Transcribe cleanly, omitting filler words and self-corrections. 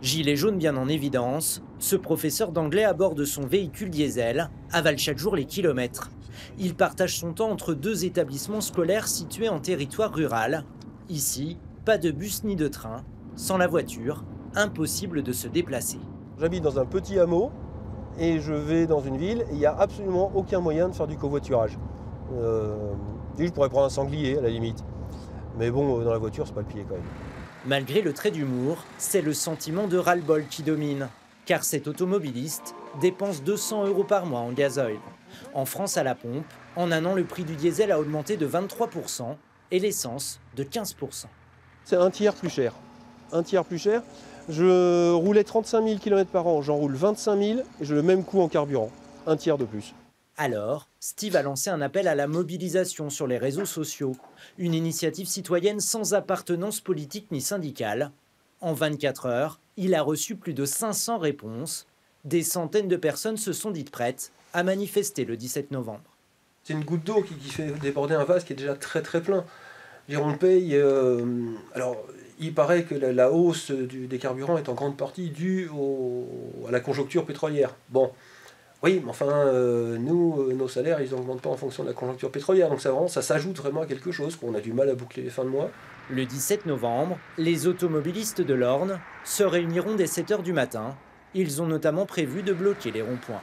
Gilet jaune bien en évidence, ce professeur d'anglais à bord de son véhicule diesel avale chaque jour les kilomètres. Il partage son temps entre deux établissements scolaires situés en territoire rural. Ici, pas de bus ni de train. Sans la voiture, impossible de se déplacer. J'habite dans un petit hameau et je vais dans une ville et il n'y a absolument aucun moyen de faire du covoiturage. Je pourrais prendre un sanglier à la limite. Mais bon, dans la voiture, c'est pas le pied quand même. Malgré le trait d'humour, c'est le sentiment de ras-le-bol qui domine. Car cet automobiliste dépense 200 € par mois en gasoil. En France, à la pompe, en un an, le prix du diesel a augmenté de 23% et l'essence de 15%. C'est un tiers plus cher. Un tiers plus cher. Je roulais 35 000 km par an, j'en roule 25 000 et j'ai le même coût en carburant. Un tiers de plus. Alors, Steve a lancé un appel à la mobilisation sur les réseaux sociaux, une initiative citoyenne sans appartenance politique ni syndicale. En 24 heures, il a reçu plus de 500 réponses. Des centaines de personnes se sont dites prêtes à manifester le 17 novembre. C'est une goutte d'eau qui fait déborder un vase qui est déjà très très plein. On paye. Alors, il paraît que la hausse des carburants est en grande partie due à la conjoncture pétrolière. Bon, oui, mais enfin, nous, nos salaires, ils n'augmentent pas en fonction de la conjoncture pétrolière. Donc ça s'ajoute vraiment à quelque chose, qu'on a du mal à boucler les fins de mois. Le 17 novembre, les automobilistes de l'Orne se réuniront dès 7 h du matin. Ils ont notamment prévu de bloquer les ronds-points.